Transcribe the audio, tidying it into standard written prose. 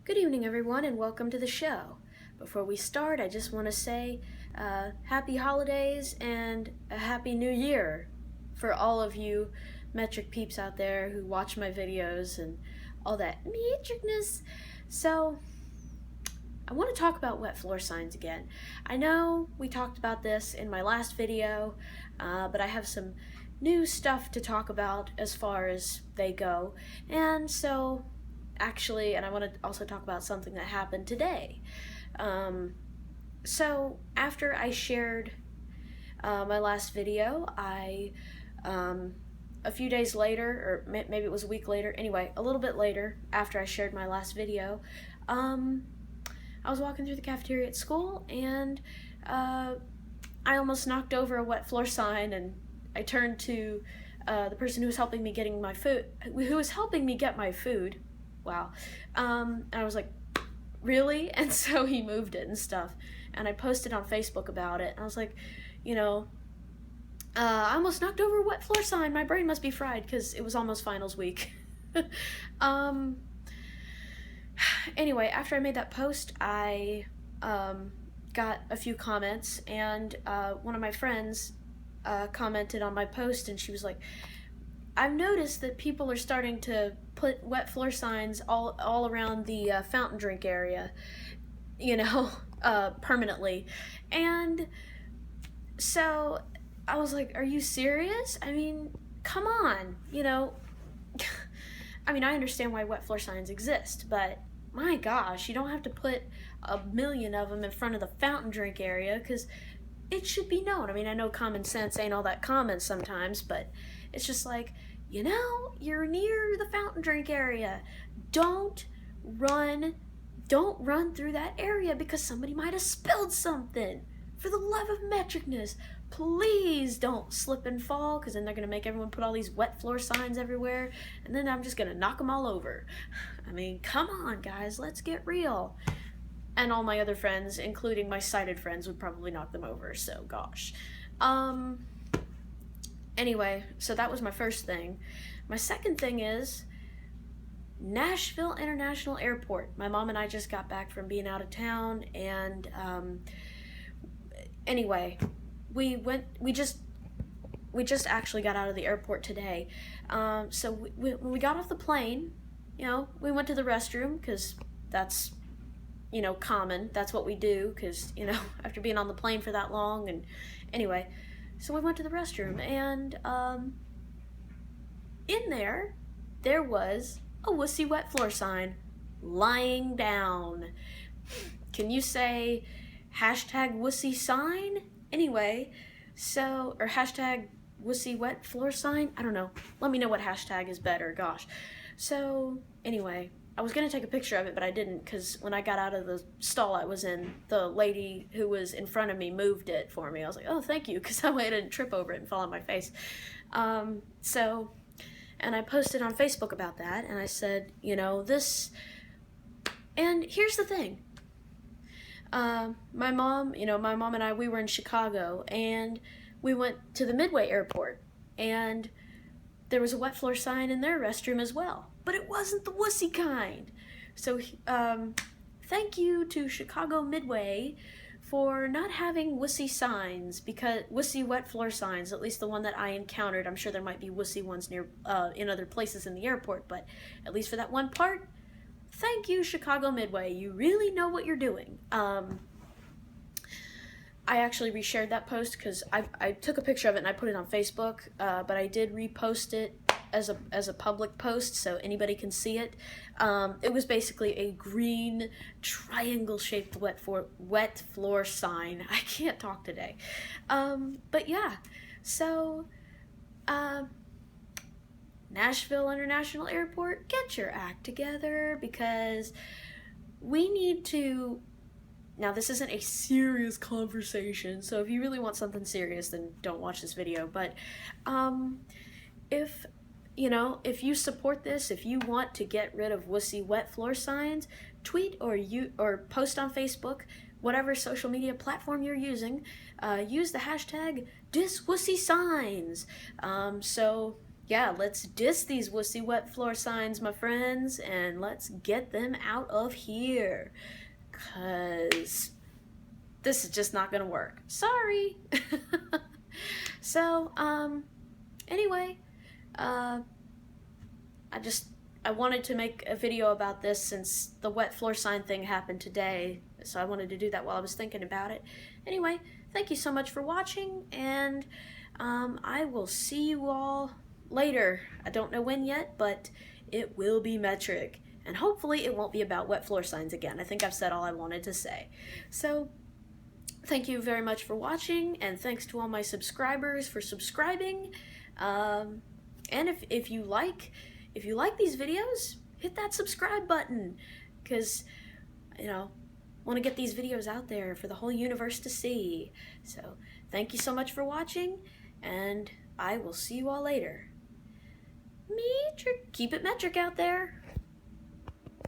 Good evening, everyone, and welcome to the show. Before we start, I just want to say happy holidays and a happy new year for all of you metric peeps out there who watch my videos and all that metricness. So, I want to talk about wet floor signs again. I know we talked about this in my last video, but I have some new stuff to talk about as far as they go, and so and I want to also talk about something that happened today. So after I shared my last video, a few days later, or maybe it was a week later, anyway, a little bit later after I shared my last video, I was walking through the cafeteria at school and I almost knocked over a wet floor sign, and I turned to the person who was helping me get my food. Wow. And I was like, really? And so he moved it and stuff. And I posted on Facebook about it. And I was like, I almost knocked over a wet floor sign. My brain must be fried because it was almost finals week. Anyway, after I made that post, I got a few comments. And one of my friends commented on my post, and she was like, I've noticed that people are starting to put wet floor signs all around the fountain drink area, permanently. And so I was like, are you serious? I mean, come on, I mean, I understand why wet floor signs exist, but my gosh, you don't have to put a million of them in front of the fountain drink area, because it should be known. I mean, I know common sense ain't all that common sometimes, but it's just like, you're near the fountain drink area. Don't run through that area because somebody might have spilled something. For the love of metricness, please don't slip and fall, because then they're going to make everyone put all these wet floor signs everywhere, and then I'm just going to knock them all over. I mean, come on, guys, let's get real. And all my other friends, including my sighted friends, would probably knock them over, so gosh. Anyway, so that was my first thing. My second thing is Nashville International Airport. My mom and I just got back from being out of town, and anyway, we just actually got out of the airport today. So when we got off the plane, we went to the restroom, because that's common. That's what we do, because, after being on the plane for that long. And anyway, so we went to the restroom, and in there was a Wussy wet floor sign lying down. Can you say hashtag Wussy sign? Anyway, so, or hashtag Wussy wet floor sign? I don't know. Let me know what hashtag is better, gosh. So, anyway, I was going to take a picture of it, but I didn't, because when I got out of the stall I was in, the lady who was in front of me moved it for me. I was like, oh, thank you, because that way I didn't trip over it and fall on my face. And I posted on Facebook about that, and I said, this... And here's the thing. My mom and I, we were in Chicago, and we went to the Midway airport, and there was a wet floor sign in their restroom as well. But it wasn't the Wussy kind. So, thank you to Chicago Midway for not having Wussy signs, because Wussy wet floor signs, at least the one that I encountered. I'm sure there might be Wussy ones near in other places in the airport, but at least for that one part, thank you, Chicago Midway. You really know what you're doing. I actually reshared that post because I took a picture of it and I put it on Facebook, but I did repost it as a public post so anybody can see it. It was basically a green triangle-shaped wet floor sign. I can't talk today. But yeah, so Nashville International Airport, get your act together, because we need to... Now, this isn't a serious conversation, so if you really want something serious, then don't watch this video. But if you support this, if you want to get rid of Wussy wet floor signs, tweet or post on Facebook, whatever social media platform you're using, use the hashtag #DisWussySigns. So Yeah, let's diss these wussy wet floor signs, my friends, and let's get them out of here. Because this is just not gonna work. Sorry. So, anyway, uh, I wanted to make a video about this since the wet floor sign thing happened today, so I wanted to do that while I was thinking about it. Anyway, thank you so much for watching, and I will see you all later. I don't know when yet, but it will be metric, and hopefully it won't be about wet floor signs again. I think I've said all I wanted to say. So, thank you very much for watching, and thanks to all my subscribers for subscribing. And if you like these videos, hit that subscribe button, because, you know, want to get these videos out there for the whole universe to see. So thank you so much for watching, and I will see you all later. Metric, keep it metric out there.